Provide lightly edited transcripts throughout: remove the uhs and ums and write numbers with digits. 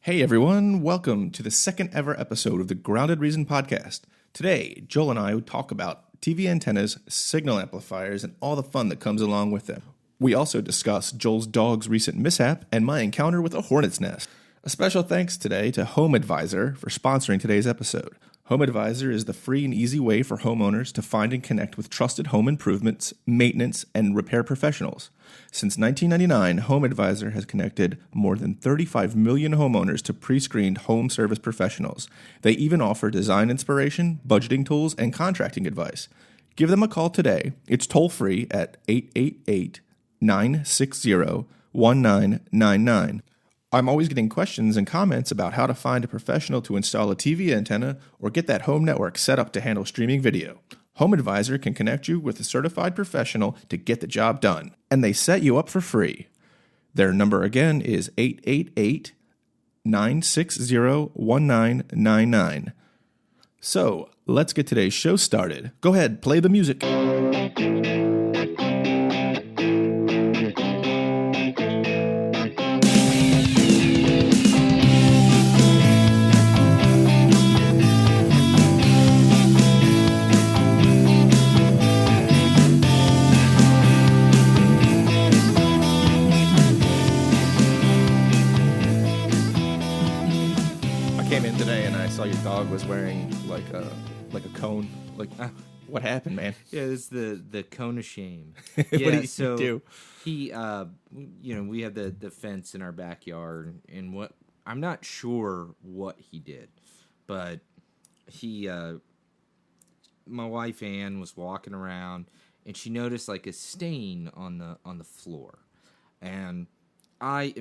Hey everyone, welcome to the second ever episode of the Grounded Reason podcast. Today, Joel and I will talk about TV antennas, signal amplifiers, and all the fun that comes along with them. We also discuss Joel's dog's recent mishap and my encounter with a hornet's nest. A special thanks today to Home Advisor for sponsoring today's episode. Home Advisor is the free and easy way for homeowners to find and connect with trusted home improvements, maintenance, and repair professionals. Since 1999, Home Advisor has connected more than 35 million homeowners to pre-screened home service professionals. They even offer design inspiration, budgeting tools, and contracting advice. Give them a call today. It's toll-free at 888-960-1999. I'm always getting questions and comments about how to find a professional to install a TV antenna or get that home network set up to handle streaming video. Home Advisor can connect you with a certified professional to get the job done, and they set you up for free. Their number again is 888-960-1999. So, let's get today's show started. Go ahead, play the music. Your dog was wearing like a cone. What happened, man? Yeah, it's the cone of shame. What did he do? He, we have the fence in our backyard, and I'm not sure what he did, but he, my wife Ann was walking around, and she noticed like a stain on the floor, and I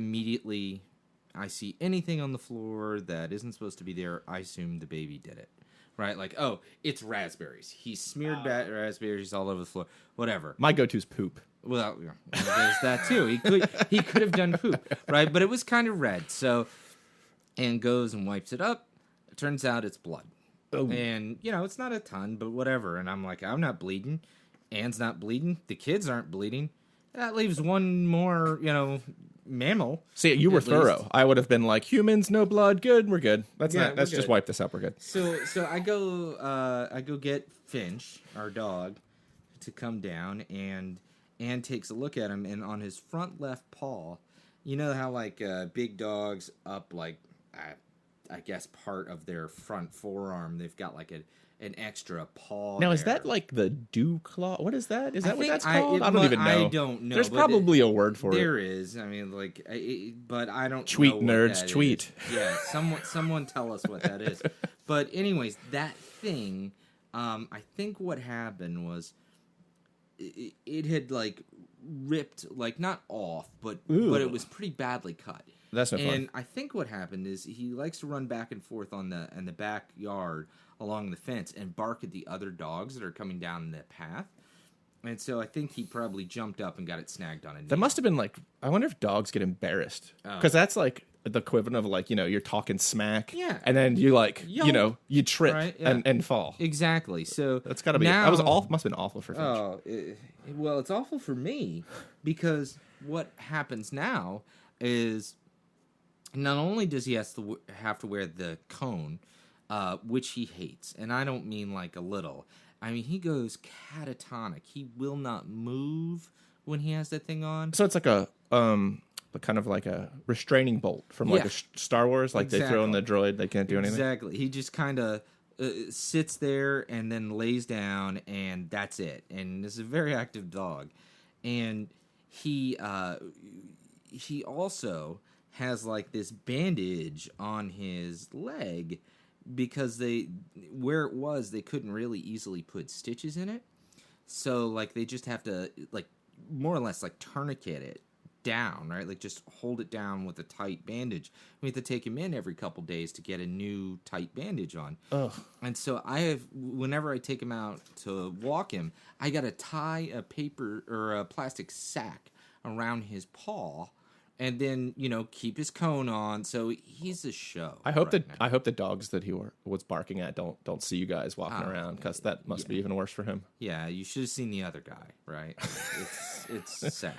see anything on the floor that isn't supposed to be there, I assume the baby did it. Right? Like, oh, it's raspberries. He smeared raspberries all over the floor. Whatever. My go-to's poop. Well, there's that too. He could have done poop, right? But it was kind of red. So Ann goes and wipes it up. It turns out it's blood. Oh. And, it's not a ton, but whatever. And I'm like, I'm not bleeding. Ann's not bleeding. The kids aren't bleeding. That leaves one more, mammal. See, you were thorough. I would have been like, humans, no blood, good, we're good. Let's just just wipe this up, we're good. So I go get Finch, our dog, to come down, and Ann takes a look at him, and on his front left paw, you know how like big dogs up like I guess part of their front forearm, they've got like an extra paw. Now, there. is that like the dew claw? What is that? Is that what that's called? I don't even know. I don't know. There's probably a word for it. There is. I mean, but I don't tweet know nerds, what that tweet. Is. Yeah, someone tell us what that is. But anyways, that thing, I think what happened was it had like ripped, like not off, but it was pretty badly cut. That's no fun. And I think what happened is he likes to run back and forth in the backyard along the fence and bark at the other dogs that are coming down the path. And so I think he probably jumped up and got it snagged on a nail. That must have been like, I wonder if dogs get embarrassed. Because that's like the equivalent of like, you're talking smack. Yeah. And then you like, you trip right? Yeah. and fall. Exactly. So that's got to be, that was awful. Must have been awful for Finch. Well, it's awful for me because what happens now is not only does he have to wear the cone, which he hates, and I don't mean like a little. I mean, he goes catatonic. He will not move when he has that thing on. So it's like a kind of like a restraining bolt from like a Star Wars, like they throw in the droid, they can't do anything. Exactly. He just kind of sits there and then lays down, and that's it. And this is a very active dog, and he also has like this bandage on his leg because where it was, they couldn't really easily put stitches in it. So like they just have to like more or less like tourniquet it down, right? Like just hold it down with a tight bandage. We have to take him in every couple days to get a new tight bandage on. Ugh. And so whenever I take him out to walk him, I got to tie a paper or a plastic sack around his paw and then, keep his cone on. So he's a show. I hope the dogs that he was barking at don't see you guys walking around, because that must be even worse for him. Yeah, you should have seen the other guy, right? It's sad.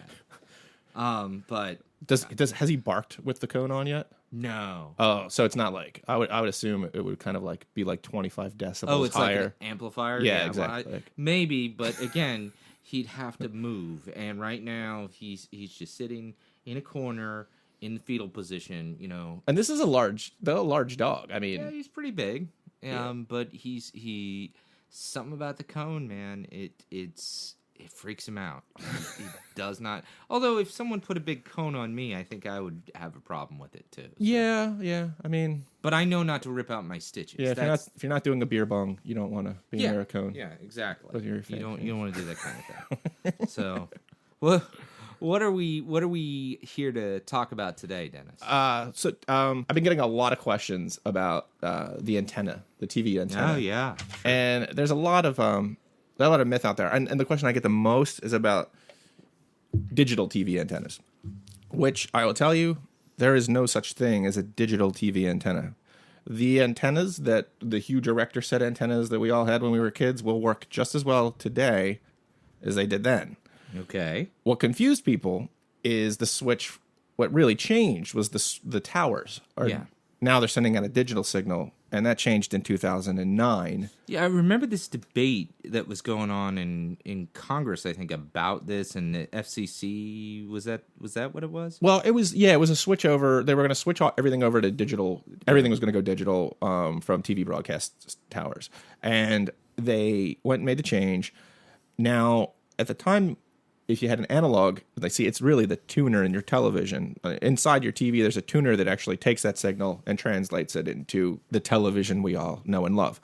But has he barked with the cone on yet? No. Oh, so it's not like I would assume it would kind of like be like 25 decibels It's higher. like an amplifier? Yeah, Well, exactly. maybe, but again, he'd have to move. And right now, he's just sitting in a corner in the fetal position, you know. And this is a large dog. I Yeah, mean, he's pretty big. But he something about the cone, man. It freaks him out. He does not. Although if someone put a big cone on me, I think I would have a problem with it too. So. yeah. I mean, but I know not to rip out my stitches. yeah. If you're not doing a beer bong, you don't want to be near a cone. Yeah, exactly. With your you don't want to do that kind of thing. So, what are we here to talk about today, Dennis? I've been getting a lot of questions about the antenna, the TV antenna. Oh yeah, sure. And there's a lot of myth out there. And the question I get the most is about digital TV antennas, which I will tell you, there is no such thing as a digital TV antenna. The antennas the huge erector set antennas that we all had when we were kids will work just as well today as they did then. Okay. What confused people is the switch. What really changed was the towers. Now they're sending out a digital signal, and that changed in 2009. Yeah, I remember this debate that was going on in Congress, I think, about this, and the FCC, was that what it was? Well, it was a switch over. They were going to switch everything over to digital. Everything was going to go digital from TV broadcast towers. And they went and made the change. Now, at the time, if you had an analog, it's really the tuner in your television. Inside your TV, there's a tuner that actually takes that signal and translates it into the television we all know and love.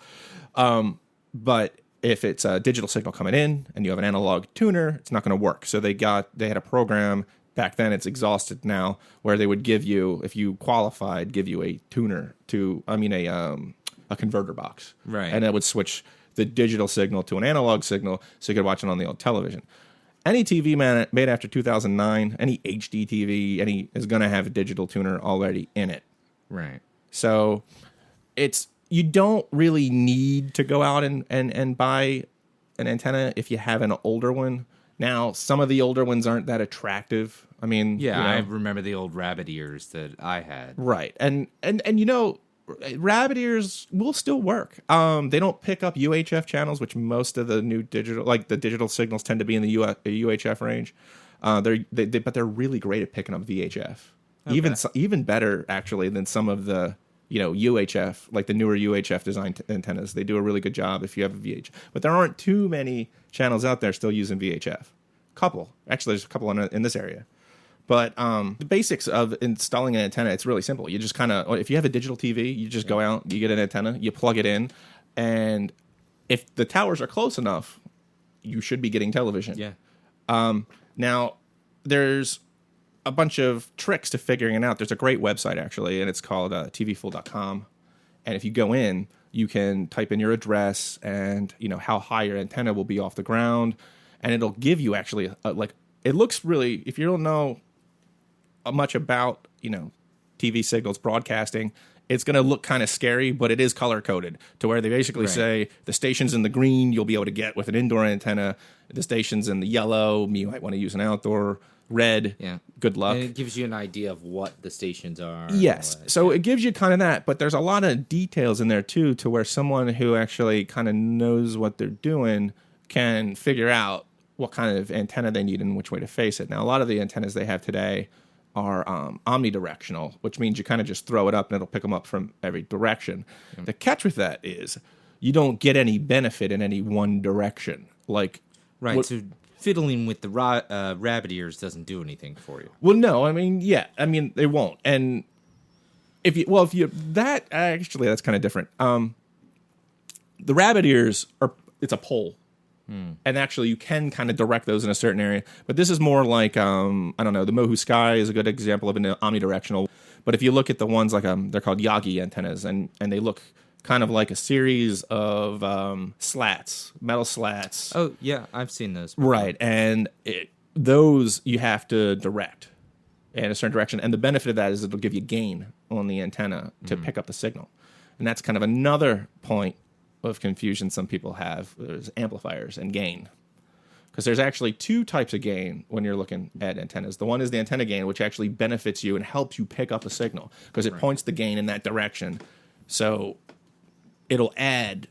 But if it's a digital signal coming in and you have an analog tuner, it's not going to work. So they had a program back then, it's exhausted now, where they would give you, if you qualified, give you a tuner a converter box. Right. And it would switch the digital signal to an analog signal so you could watch it on the old television. Any TV made after 2009, any HD TV, is going to have a digital tuner already in it. Right. So you don't really need to go out and buy an antenna if you have an older one. Now, some of the older ones aren't that attractive. I mean, yeah, I remember the old rabbit ears that I had. Right. And rabbit ears will still work. They don't pick up UHF channels, which most of the new digital, like the digital signals, tend to be in the UHF range. But they're really great at picking up VHF. Okay. Even better actually than some of the UHF, like the newer UHF designed antennas. They do a really good job if you have a VHF. But there aren't too many channels out there still using VHF. There's a couple in this area. But the basics of installing an antenna, it's really simple. You just if you have a digital TV, you just go out, you get an antenna, you plug it in, and if the towers are close enough, you should be getting television. Yeah. Now, there's a bunch of tricks to figuring it out. There's a great website, actually, and it's called tvfool.com. And if you go in, you can type in your address and how high your antenna will be off the ground, and it'll give you actually it looks really, if you don't know much about TV signals broadcasting, it's going to look kind of scary, but it is color coded to where they basically say the station's in the green you'll be able to get with an indoor antenna, the station's in the yellow, you might want to use an outdoor, red, good luck. And it gives you an idea of what the stations are. Yes, so it gives you kind of that, but there's a lot of details in there too, to where someone who actually kind of knows what they're doing can figure out what kind of antenna they need and which way to face it. Now, a lot of the antennas they have today are omnidirectional, which means you kind of just throw it up and it'll pick them up from every direction. Mm-hmm. The catch with that is you don't get any benefit in any one direction. So fiddling with the rabbit ears doesn't do anything for you. Well, no, they won't. And that's kind of different. The rabbit ears it's a pole. And actually, you can kind of direct those in a certain area. But this is more like, the Mohu Sky is a good example of an omnidirectional. But if you look at the ones like, they're called Yagi antennas, and they look kind of like a series of metal slats. Oh, yeah, I've seen those before. Right, and those you have to direct in a certain direction. And the benefit of that is it'll give you gain on the antenna to pick up the signal. And that's kind of another point of confusion some people have. There's amplifiers and gain. because there's actually two types of gain when you're looking at antennas. The one is the antenna gain, which actually benefits you and helps you pick up a signal because it points the gain in that direction. So it'll add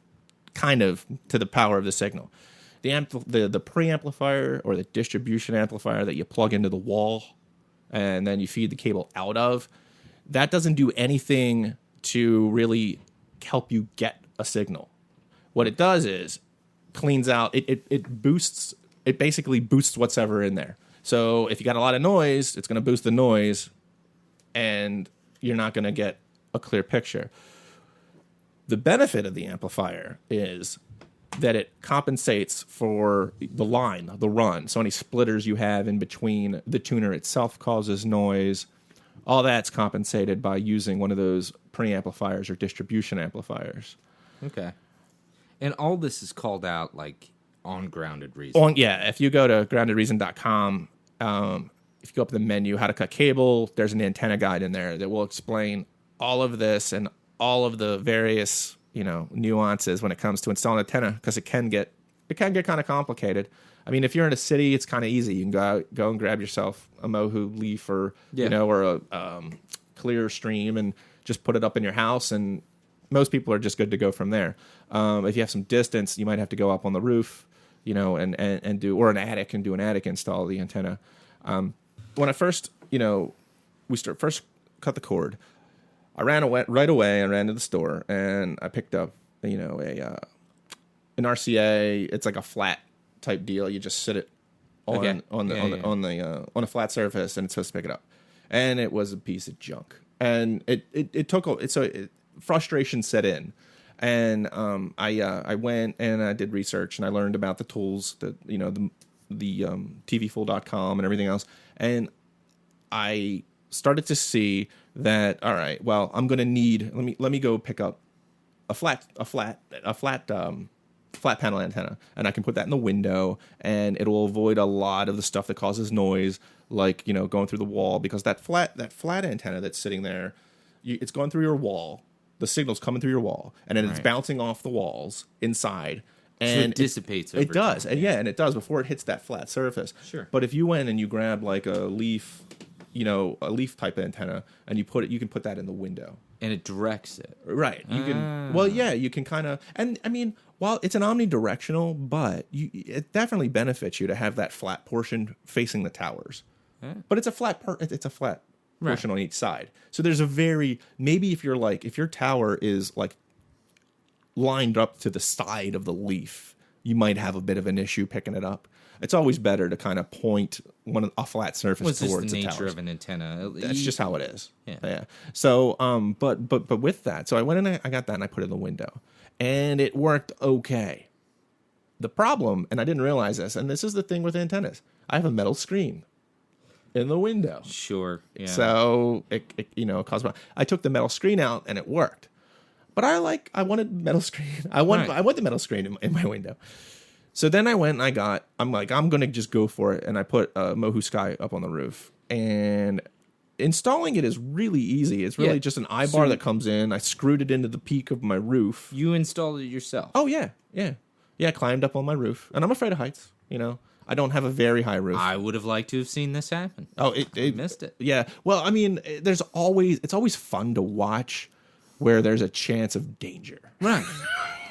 kind of to the power of the signal. The preamplifier or the distribution amplifier that you plug into the wall and then you feed the cable out of, that doesn't do anything to really help you get a signal. What it does is cleans out, it boosts, it basically boosts what's ever in there. So if you got a lot of noise, it's going to boost the noise and you're not going to get a clear picture. The benefit of the amplifier is that it compensates for the line, the run. So any splitters you have in between the tuner itself causes noise. All that's compensated by using one of those preamplifiers or distribution amplifiers. Okay. And all this is called out like on Grounded Reason. If you go to groundedreason.com, if you go up the menu, how to cut cable, there's an antenna guide in there that will explain all of this and all of the various, nuances when it comes to installing an antenna, because it can get kind of complicated. I mean, if you're in a city, it's kind of easy. You can go and grab yourself a Mohu leaf or or a clear stream and just put it up in your house, and most people are just good to go from there. If you have some distance, you might have to go up on the roof, and do, or an attic and do an attic install of the antenna. When I first, first cut the cord, I ran to the store and I picked up, an RCA. It's like a flat type deal. You just sit it on a flat surface and it's supposed to pick it up. And it was a piece of junk. And frustration set in. And I went and I did research and I learned about the tools that the tvfool.com and everything else. And I started to see that, all right, well, I'm going to need, let me go pick up a flat panel antenna, and I can put that in the window, and it'll avoid a lot of the stuff that causes noise, like, going through the wall, because that flat antenna that's sitting there, it's going through your wall, the signal's coming through your wall, and then it's bouncing off the walls inside. And so it dissipates over it does. time. And it does before it hits that flat surface. Sure. But if you went and you grab like a leaf, a leaf type antenna, and you can put that in the window. And it directs it. Right. You can kind of, and I mean, while it's an omnidirectional, but it definitely benefits you to have that flat portion facing the towers. But it's a flat portion on each side. So there's maybe if your tower is like lined up to the side of the leaf, you might have a bit of an issue picking it up. It's always better to kind of point a flat surface towards the tower. Nature of an antenna. That's just how it is. Yeah. So, but with that, so I went and I got that and I put it in the window, and it worked okay. The problem, and I didn't realize this, and this is the thing with antennas, I have a metal screen in the window. Sure. Yeah. So it caused. I took the metal screen out and it worked, but I wanted metal screen. I want the metal screen in my window. So then I went and I'm going to just go for it. And I put a Mohu Sky up on the roof. And installing it is really easy. It's really just an eye-bar that comes in. I screwed it into the peak of my roof. You installed it yourself? Oh, yeah. Yeah, I climbed up on my roof. And I'm afraid of heights, I don't have a very high roof. I would have liked to have seen this happen. Oh, I missed it. Yeah. Well, I mean, it's always fun to watch where there's a chance of danger. Right.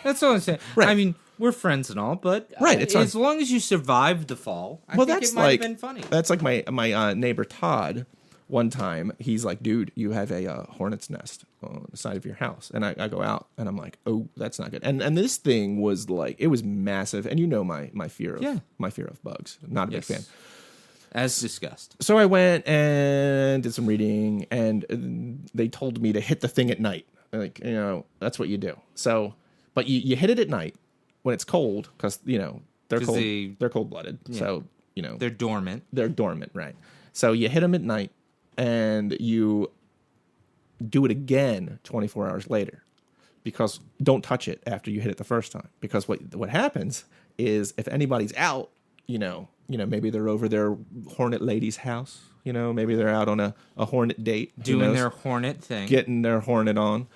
That's what I'm saying. Right. I mean, we're friends and all, but as long as you survived the fall, I think it might have been funny. That's like my neighbor Todd. One time, he's like, "Dude, you have a hornet's nest on the side of your house," and I go out and I'm like, "Oh, that's not good." And this thing was like, it was massive, and my fear of bugs. Not a big fan. As discussed. So I went and did some reading, and they told me to hit the thing at night. Like, that's what you do. So, but you hit it at night when it's cold, because they're cold. They're cold-blooded. Yeah. So they're dormant. They're dormant, right? So you hit them at night, and you do it again 24 hours later, because don't touch it after you hit it the first time, because what happens is if anybody's out, maybe they're over their hornet lady's house, maybe they're out on a hornet date, doing their hornet thing, getting their hornet on,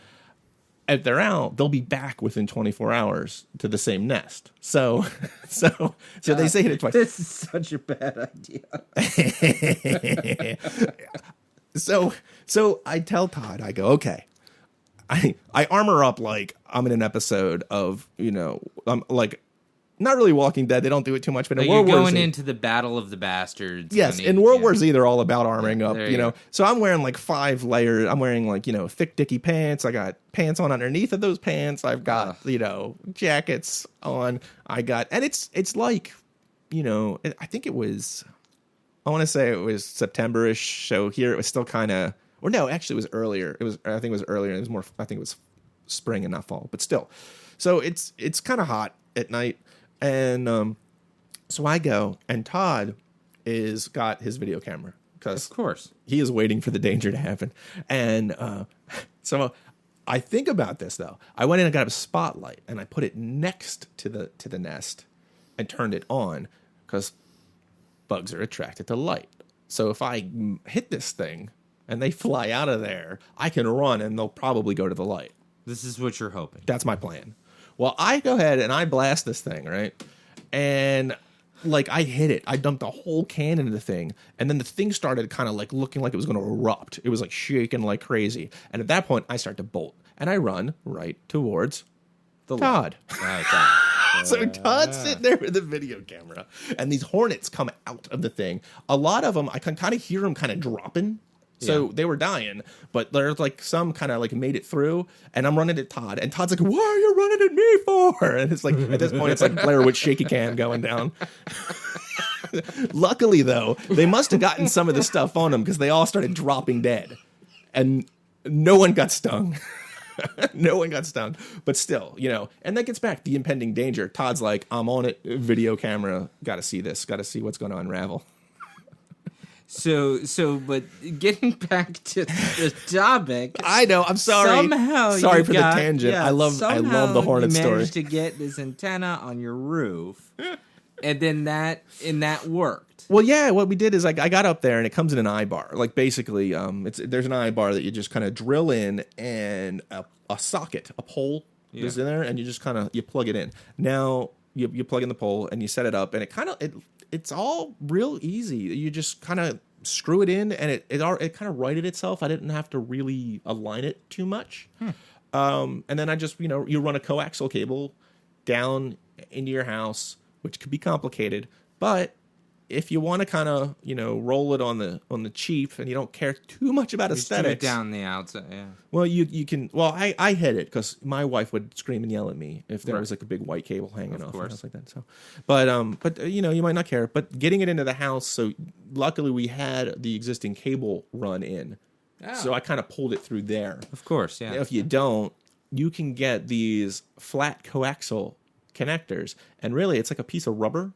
if they're out, they'll be back within 24 hours to the same nest. So they say hit it twice. This is such a bad idea. So I tell Todd, I go, okay. I armor up like I'm in an episode of, like not really Walking Dead. They don't do it too much, but in World War Z. You're going into the Battle of the Bastards. Yes, in World War Z, they're all about armoring up, So I'm wearing like 5 layers. I'm wearing like, thick dicky pants. I got pants on underneath of those pants. I've got, jackets on. And it's like, I think it was, I want to say it was September-ish. So here it was still kind of, or no, actually it was earlier. I think it was earlier. It was more, I think it was spring and not fall, but still. So it's kind of hot at night. And so I go, and Todd is got his video camera because, of course, he is waiting for the danger to happen. And so I think about this though. I went in and got a spotlight, and I put it next to the nest, and turned it on because bugs are attracted to light. So if I hit this thing and they fly out of there, I can run, and they'll probably go to the light. This is what you're hoping. That's my plan. Well, I go ahead and I blast this thing, right? And like I hit it. I dumped a whole can into the thing. And then the thing started kind of like looking like it was going to erupt. It was like shaking like crazy. And at that point, I start to bolt. And I run right towards Todd. So Todd's sitting there with the video camera. And these hornets come out of the thing. A lot of them, I can kind of hear them kind of dropping. So they were dying, but there's like some kind of like made it through, and I'm running at Todd, and Todd's like, "What are you running at me for?" And it's like at this point, it's like Blair Witch shaky cam going down. Luckily, though, they must have gotten some of the stuff on them because they all started dropping dead, and no one got stung. No one got stung, but still, and that gets back the impending danger. Todd's like, "I'm on it, video camera, got to see this, got to see what's going to unravel." But getting back to the topic, I know. I'm sorry. Sorry for the tangent. I love the Hornet story. You managed to get this antenna on your roof, and then that worked. Well, yeah. What we did is I got up there, and it comes in an eye bar. Like basically, there's an eye bar that you just kind of drill in, and a socket, a pole is in there, and you just kind of plug it in. Now you plug in the pole, and you set it up, and it's all real easy. You just kind of screw it in, and it kind of righted itself. I didn't have to really align it too much. And then I just, you run a coaxial cable down into your house, which could be complicated. But if you want to kind of, roll it on the cheap, and you don't care too much about aesthetics, do it down the outside. Yeah. Well, you can. Well, I hit it because my wife would scream and yell at me if there was like a big white cable hanging off and stuff like that. So, but you might not care. But getting it into the house, so luckily we had the existing cable run in, so I kind of pulled it through there. Of course, yeah. Now, if you don't, you can get these flat coaxial connectors, and really it's like a piece of rubber.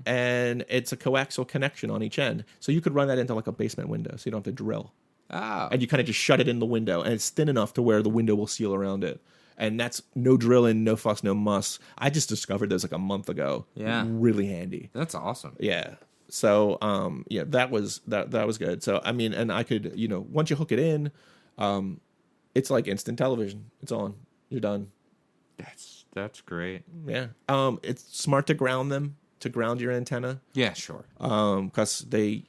And it's a coaxial connection on each end. So you could run that into like a basement window, so you don't have to drill. Oh. And you kind of just shut it in the window, and it's thin enough to where the window will seal around it. And that's no drilling, no fuss, no muss. I just discovered those like a month ago. Yeah. Really handy. That's awesome. Yeah. So, that was good. So, I mean, and I could, once you hook it in, it's like instant television. It's on. You're done. That's great. Yeah. It's smart to ground them. To ground your antenna. Yeah, sure. Because they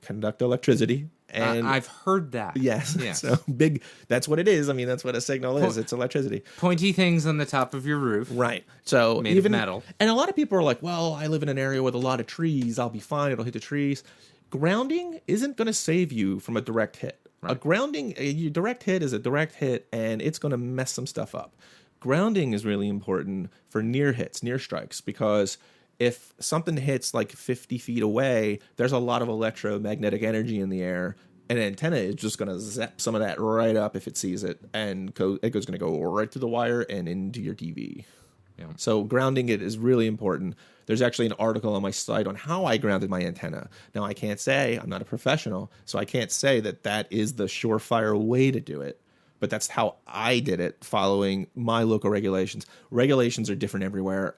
conduct electricity. And I've heard that. Yes. So big. That's what it is. I mean, that's what a signal is. It's electricity. Pointy things on the top of your roof. Right. So made of metal. And a lot of people are like, well, I live in an area with a lot of trees. I'll be fine. It'll hit the trees. Grounding isn't going to save you from a direct hit. Right. A direct hit is a direct hit, and it's going to mess some stuff up. Grounding is really important for near hits, near strikes, because if something hits like 50 feet away, there's a lot of electromagnetic energy in the air. An antenna is just going to zap some of that right up if it sees it, and it's going to go right to the wire and into your TV. Yeah. So grounding it is really important. There's actually an article on my site on how I grounded my antenna. Now, I can't say, I'm not a professional, so I can't say that is the surefire way to do it. But that's how I did it, following my local regulations. Regulations are different everywhere.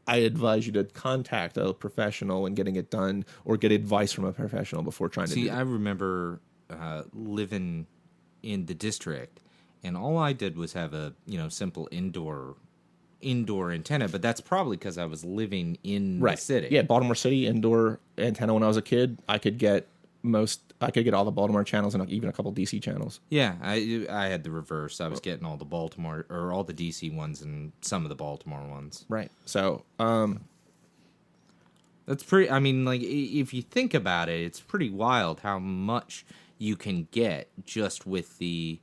I advise you to contact a professional and getting it done, or get advice from a professional before trying to do it. See, I remember living in the district, and all I did was have a simple indoor antenna, but that's probably because I was living in the city. Yeah, Baltimore City indoor antenna. When I was a kid, I could get all the Baltimore channels and even a couple DC channels. Yeah, I had the reverse. I was getting all the Baltimore or all the DC ones and some of the Baltimore ones. Right. So, that's pretty. I mean, like if you think about it, it's pretty wild how much you can get just with the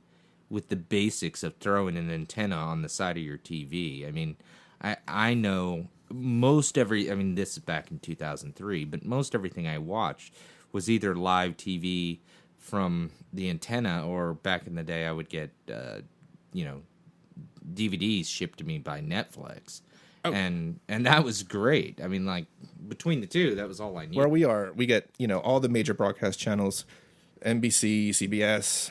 basics of throwing an antenna on the side of your TV. I mean, I know this is back in 2003, but most everything I watched was either live TV from the antenna, or back in the day I would get DVDs shipped to me by Netflix. Oh. And that was great. I mean, like between the two, that was all I needed. Where we are, we get all the major broadcast channels, NBC, CBS,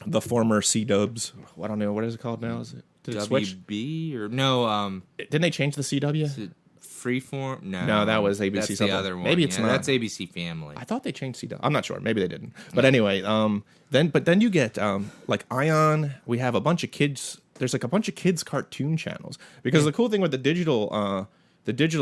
the former C-Dubs. I don't know, what is it called now? Is it WB or no? Didn't they change the CW? Freeform? No, that was ABC. That's something. The other one. Maybe it's not. That's ABC Family. I thought they changed CW. I'm not sure. Maybe they didn't. But anyway, then you get like Ion. We have a bunch of kids. There's like a bunch of kids cartoon channels, because the cool thing with the digital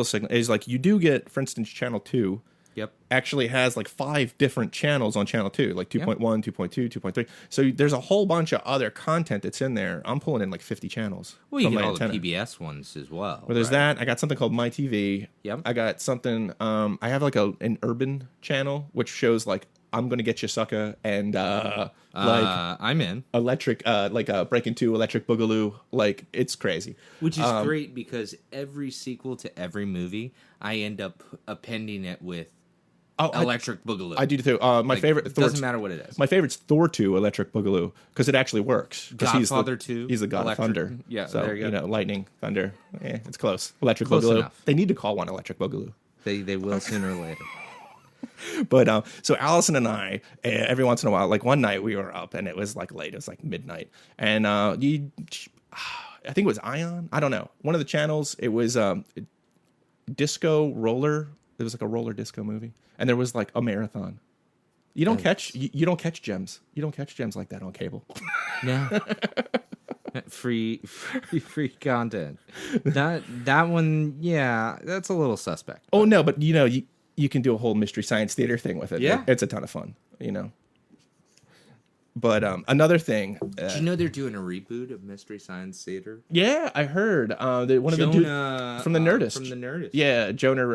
signal is like you do get, for instance, channel 2. Yep. Actually has like 5 different channels on channel 2, like 2.1, 2.2, 2.3. So there's a whole bunch of other content that's in there. I'm pulling in like 50 channels. Well, you from get my all antenna. the PBS ones as well. Well, there's that. I got something called My TV. Yep. I got something. I have like an urban channel which shows like I'm Gonna Get You Sucker and I'm in electric, Breaking 2, Electric Boogaloo. Like it's crazy. Which is great because every sequel to every movie, I end up appending it with Electric Boogaloo. I do too. My favorite. Doesn't matter what it is. My favorite's Thor 2, Electric Boogaloo, because it actually works. Godfather 2. He's the god of thunder. Yeah, so, there you go. Lightning, thunder. Yeah, it's close. Electric Close Boogaloo. enough. They need to call one Electric Boogaloo. They will sooner or later. But so Allison and I, every once in a while, like one night we were up and it was like late. It was like midnight, and I think it was Ion. I don't know. One of the channels. It was Disco Roller. It was like a roller disco movie, and there was like a marathon. You don't catch gems. You don't catch gems like that on cable. No. Free content. That one, yeah, that's a little suspect. Oh no, but you can do a whole Mystery Science Theater thing with it. Yeah, it's a ton of fun. But another thing, did you know they're doing a reboot of Mystery Science Theater? Yeah, I heard. One of the dudes from the Nerdist. Yeah, Jonah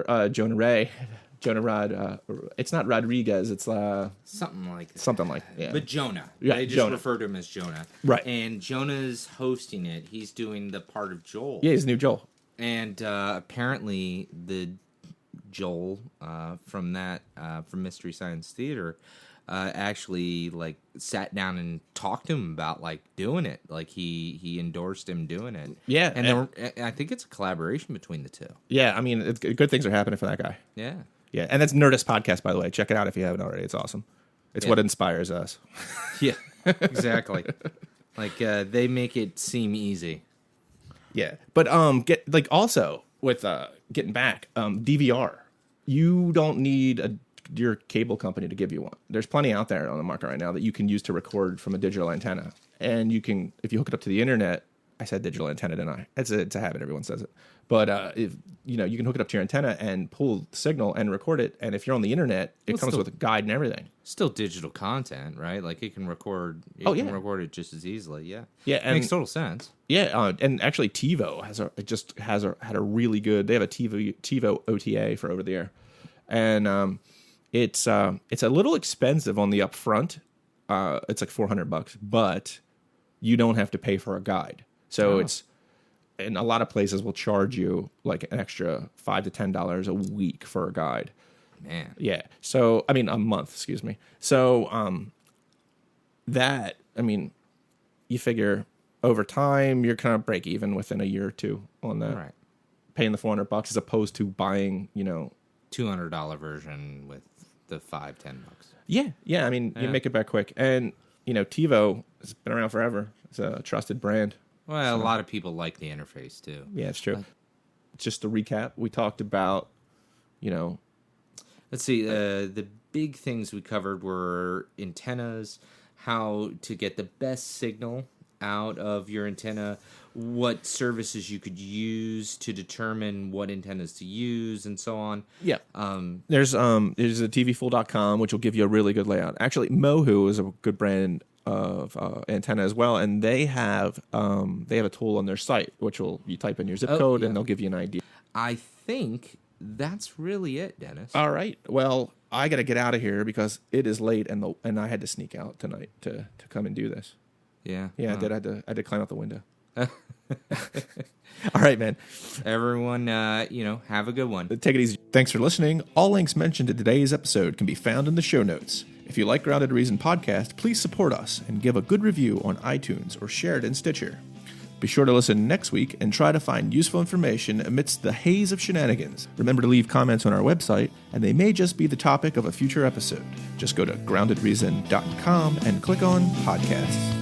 Ray. Jonah Rod. It's not Rodriguez. It's something like that. Something like yeah. But Jonah. Yeah, they just Jonah. refer to him as Jonah. Right. And Jonah's hosting it. He's doing the part of Joel. Yeah, he's the new Joel. And apparently the Joel from Mystery Science Theater actually like sat down and talked to him about like doing it. Like he endorsed him doing it. Yeah. And I think it's a collaboration between the two. Yeah, I mean, good things are happening for that guy. Yeah. Yeah, and that's Nerdist Podcast, by the way. Check it out if you haven't already. It's awesome. It's what inspires us. Yeah, exactly. Like they make it seem easy. Yeah, but also with getting back DVR, you don't need your cable company to give you one. There's plenty out there on the market right now that you can use to record from a digital antenna, and you can, if you hook it up to the internet. I said digital antenna, didn't I? It's a habit. Everyone says it. But if you can hook it up to your antenna and pull the signal and record it. And if you're on the internet, it comes with a guide and everything. Still digital content, right? Like it can record. Can record it just as easily. Yeah. Yeah, and makes total sense. Yeah, and actually TiVo had a really good. They have a TiVo OTA for over the air, and it's a little expensive on the upfront. It's like $400, but you don't have to pay for a guide. So it's, and a lot of places will charge you like an extra $5 to $10 a week for a guide. Man. Yeah. So, I mean, a month, excuse me. So, you figure over time, you're kind of break even within a year or two on that. Right. Paying the $400 as opposed to buying, $200 version with the $5-10. Yeah. Yeah. I mean, you make it back quick. And, TiVo has been around forever. It's a trusted brand. Well, a lot of people like the interface, too. Yeah, it's true. Just to recap, we talked about, Let's see. The big things we covered were antennas, how to get the best signal out of your antenna, what services you could use to determine what antennas to use, and so on. Yeah. There's a tvfool.com, which will give you a really good layout. Actually, Mohu is a good brand of antenna as well, and they have a tool on their site, which you type in your zip code, and they'll give you an idea. I think that's really it, Dennis. All right. Well, I got to get out of here because it is late, and I had to sneak out tonight to come and do this. Yeah. Yeah, I did. I had to climb out the window. All right, man. Everyone, have a good one. Take it easy. Thanks for listening. All links mentioned in today's episode can be found in the show notes. If you like Grounded Reason Podcast, please support us and give a good review on iTunes or share it in Stitcher. Be sure to listen next week and try to find useful information amidst the haze of shenanigans. Remember to leave comments on our website, and they may just be the topic of a future episode. Just go to groundedreason.com and click on Podcasts.